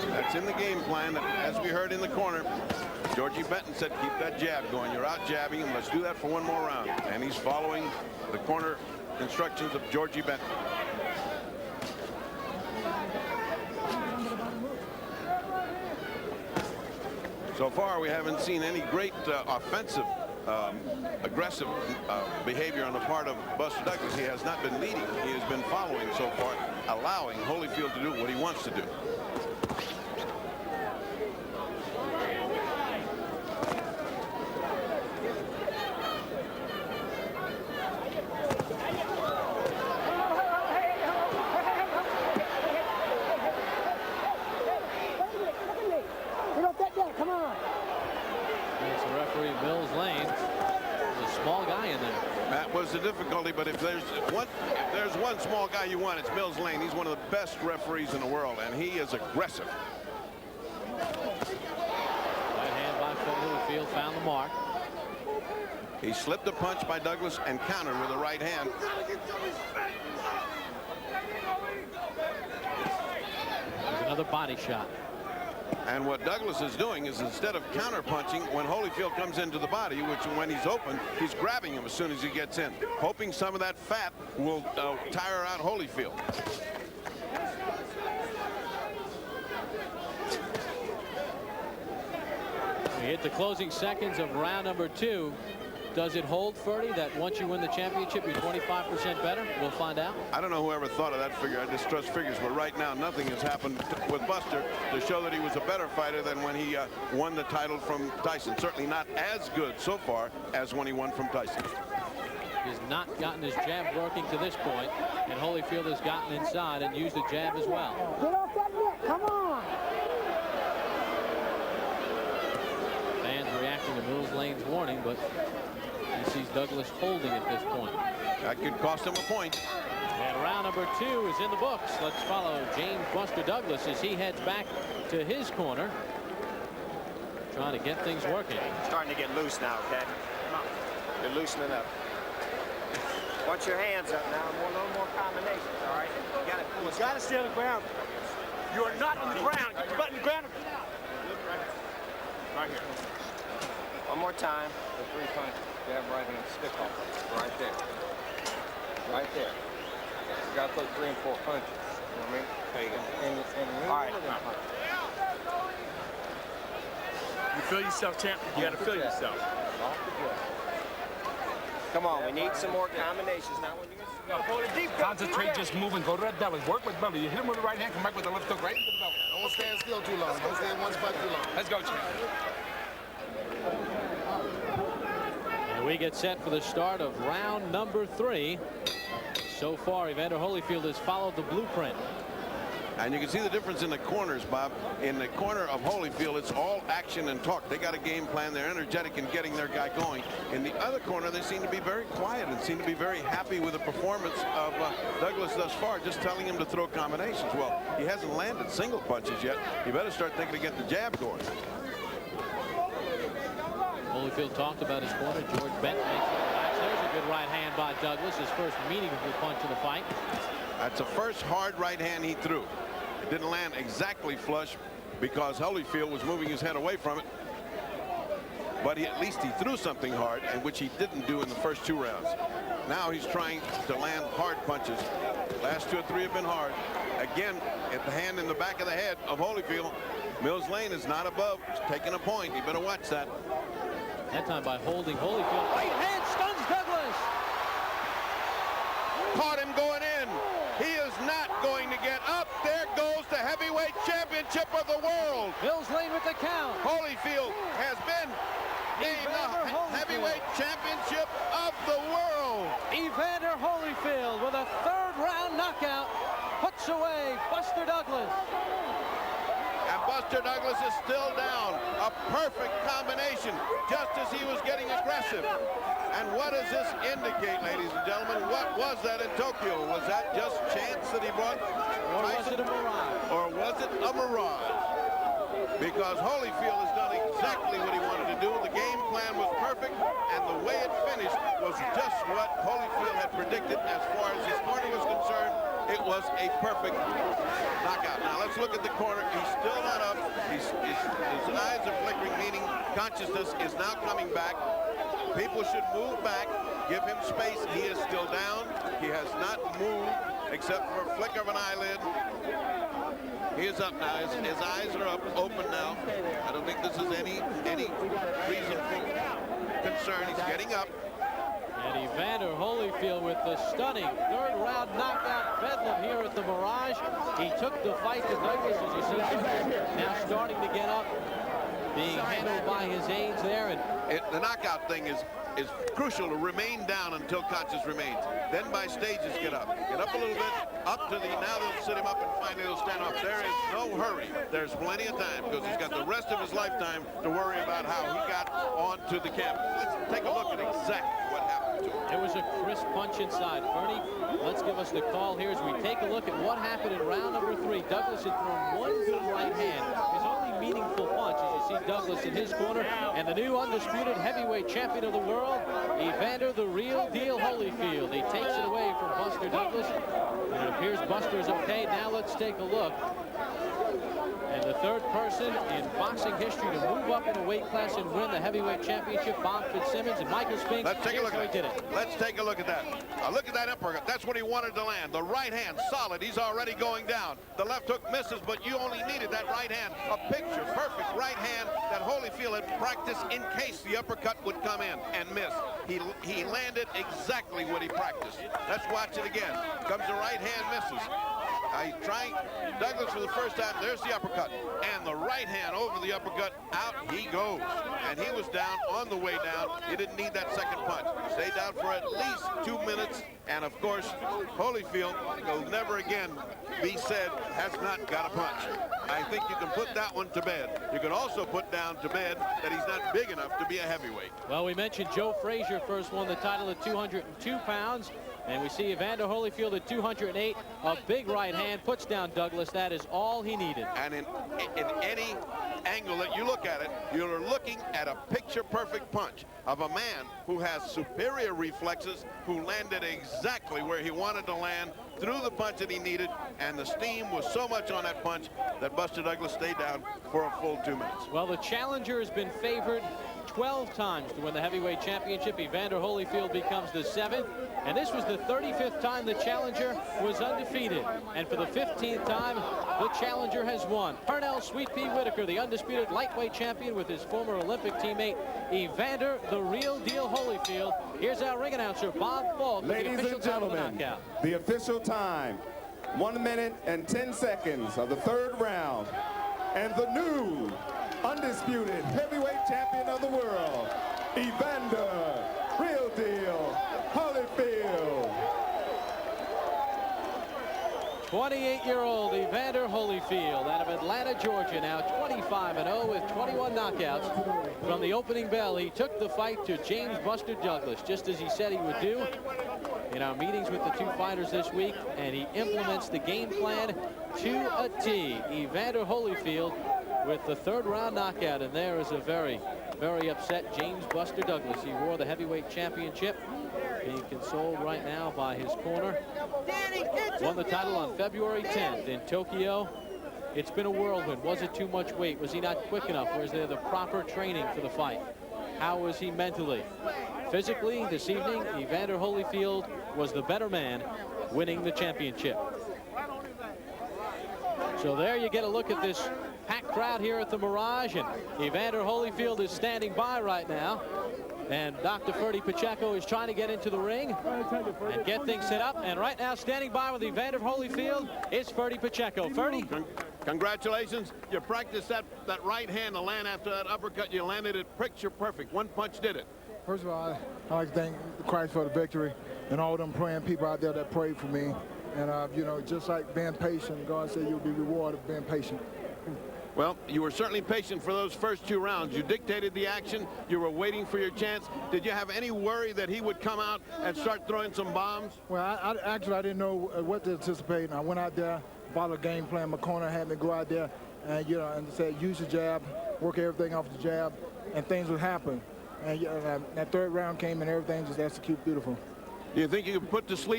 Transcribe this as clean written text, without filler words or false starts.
That's in the game plan. As we heard in the corner, Georgie Benton said, keep that jab going. You're out jabbing him. Let's do that for one more round. And he's following the corner instructions of Georgie Benton. So far, we haven't seen any great offensive, aggressive behavior on the part of Buster Douglas. He has not been leading. He has been following so far, allowing Holyfield to do what he wants to do. The difficulty, but if there's one small guy you want, it's Mills Lane. He's one of the best referees in the world, and he is aggressive. Right hand by Holyfield found the mark. He slipped a punch by Douglas and countered with a right hand. There's another body shot. And what Douglas is doing is, instead of counter punching when Holyfield comes into the body, which when he's open, he's grabbing him as soon as he gets in, hoping some of that fat will tire out Holyfield. We hit the closing seconds of round number 2. Does it hold, Ferdy, that once you win the championship, you're 25% better? We'll find out. I don't know whoever thought of that figure. I distrust figures, but right now nothing has happened with Buster to show that he was a better fighter than when he won the title from Tyson. Certainly not as good so far as when he won from Tyson. He has not gotten his jab working to this point, and Holyfield has gotten inside and used the jab as well. Get off that net, come on! Fans reacting to Mills Lane's warning, but he sees Douglas holding at this point. That could cost him a point. And round number 2 is in the books. Let's follow James Buster Douglas as he heads back to his corner, trying to get things working. Starting to get loose now, okay? Come on. You're loosening up. Want your hands up now. A little more combinations, all right? You got to stay on the ground. You are not on the ground. Get your butt on the ground. Right here. One more time. The 3 punch. Jab right hand, stick off. Right there. Right there. You got to put 3 and 4 punches. You know what I mean? There you go. And all right. You feel yourself, champ. You got to feel yourself. Come on, we need some more combinations. Now when you concentrate, just move and go to that belly. Work with belly. You hit him with the right hand, come back with the left hook right into the belly. Don't stand still too long. Don't stay in one spot too long. Let's go, champ. And we get set for the start of round number 3. So far, Evander Holyfield has followed the blueprint. And you can see the difference in the corners, Bob. In the corner of Holyfield, it's all action and talk. They got a game plan. They're energetic in getting their guy going. In the other corner, they seem to be very quiet and seem to be very happy with the performance of Douglas thus far, just telling him to throw combinations. Well, he hasn't landed single punches yet. You better start thinking to get the jab going. Holyfield talked about his corner. George Benton makes it relax. There's a good right hand by Douglas, his first meaningful punch of the fight. That's the first hard right hand he threw. It didn't land exactly flush because Holyfield was moving his head away from it. But at least he threw something hard, and which he didn't do in the first 2 rounds. Now he's trying to land hard punches. Last 2 or 3 have been hard. Again, at the hand in the back of the head of Holyfield. Mills Lane is not above. He's taking a point. You better watch that. That time by holding Holyfield. Right hand stuns Douglas. Caught him going in. He is not going to get up. There goes the heavyweight championship of the world. Mills Lane with the count. Holyfield has been named the heavyweight championship of the world. Evander Holyfield with a 3rd round knockout puts away Buster Douglas. And Buster Douglas is still down. A perfect combination, just as he was getting aggressive. And what does this indicate, ladies and gentlemen? What was that in Tokyo? Was that just chance that he brought Or was it a mirage? Or was it a mirage? Because Holyfield has done exactly what he wanted to do. The game plan was perfect, and the way it finished was just what Holyfield had predicted. As far as his corner was concerned, it was a perfect knockout. Now let's look at the corner. He's still not up. His eyes are flickering, meaning consciousness is now coming back. People should move back. Give him space. He is still down. He has not moved except for a flicker of an eyelid. He is up now. His eyes are up, open now. I don't think this is any reason for concern. He's getting up. And Evander Holyfield with the stunning third-round knockout bedlam here at the Mirage. He took the fight to Douglas, as you see. Douglas now starting to get up, being handled by his aides there. And the knockout thing is crucial to remain down until conscious remains. Then by stages get up. Get up a little bit, up to the, now they'll sit him up and finally he'll stand up. There is no hurry. There's plenty of time because he's got the rest of his lifetime to worry about how he got onto the campus. Let's take a look at exactly what happened to him. There was a crisp punch inside. Fernie, let's give us the call here as we take a look at what happened in round number 3. Douglas had thrown one good right hand. His only meaningful punch, as you see Douglas in his corner, and the new undisputed heavyweight champion of the world, Evander the Real Deal Holyfield. He takes it away from Buster Douglas, and it appears Buster is okay. Now let's take a look. And the third person in boxing history to move up in a weight class and win the heavyweight championship, Bob Fitzsimmons, and Michael Spinks. Let's take a look at that. Let's take a look at that. Look at that uppercut. That's what he wanted to land. The right hand, solid. He's already going down. The left hook misses, but you only needed that right hand. A picture perfect right hand that Holyfield had practiced in case the uppercut would come in and miss. He landed exactly what he practiced. Let's watch it again. Comes the right hand, misses. He's trying Douglas for the first time. There's the uppercut. And the right hand over the uppercut. Out he goes. And he was down on the way down. He didn't need that second punch. Stayed down for at least 2 minutes. And of course, Holyfield will never again be said has not got a punch. I think you can put that one to bed. You can also put down to bed that he's not big enough to be a heavyweight. Well, we mentioned Joe Frazier first won the title at 202 pounds. And we see Evander Holyfield at 208. A big right hand puts down Douglas. That is all he needed. And in any angle that you look at it, you're looking at a picture-perfect punch of a man who has superior reflexes, who landed exactly where he wanted to land, threw the punch that he needed, and the steam was so much on that punch that Buster Douglas stayed down for a full 2 minutes. Well, the challenger has been favored 12 times to win the heavyweight championship. Evander Holyfield becomes the 7th, and this was the 35th time the challenger was undefeated. And for the 15th time, the challenger has won. Pernell Sweet Pea Whitaker, the undisputed lightweight champion, with his former Olympic teammate Evander the Real Deal Holyfield. Here's our ring announcer, Bob Falk. Ladies and gentlemen, the official time, 1 minute and 10 seconds of the 3rd round. And the new undisputed heavyweight champion of the world, Evander Real Deal Holyfield. 28-year-old Evander Holyfield out of Atlanta, Georgia, now 25-0 with 21 knockouts. From the opening bell, he took the fight to James Buster Douglas, just as he said he would do in our meetings with the two fighters this week, and he implements the game plan to a T. Evander Holyfield with the 3rd round knockout, and there is a very, very upset James Buster Douglas. He wore the heavyweight championship, being consoled right now by his corner. Won the title on February 10th in Tokyo. It's been a whirlwind. Was it too much weight? Was he not quick enough? Was there the proper training for the fight? How was he mentally? Physically, this evening, Evander Holyfield was the better man, winning the championship. So there you get a look at this packed crowd here at the Mirage, and Evander Holyfield is standing by right now. And Dr. Ferdy Pacheco is trying to get into the ring and get things set up. And right now, standing by with Evander Holyfield is Ferdy Pacheco. Ferdy? Congratulations. You practiced that right hand to land after that uppercut. You landed it picture perfect. One punch did it. First of all, I like to thank Christ for the victory and all them praying people out there that prayed for me. And, you know, just like being patient, God said you'll be rewarded for being patient. Well, you were certainly patient for those first 2 rounds. You dictated the action. You were waiting for your chance. Did you have any worry that he would come out and start throwing some bombs? Well, I didn't know what to anticipate. And I went out there, followed a game plan. My corner had me go out there and, you know, and said, use the jab, work everything off the jab, and things would happen. And that 3rd round came and everything just executed beautiful. Do you think you could put to sleep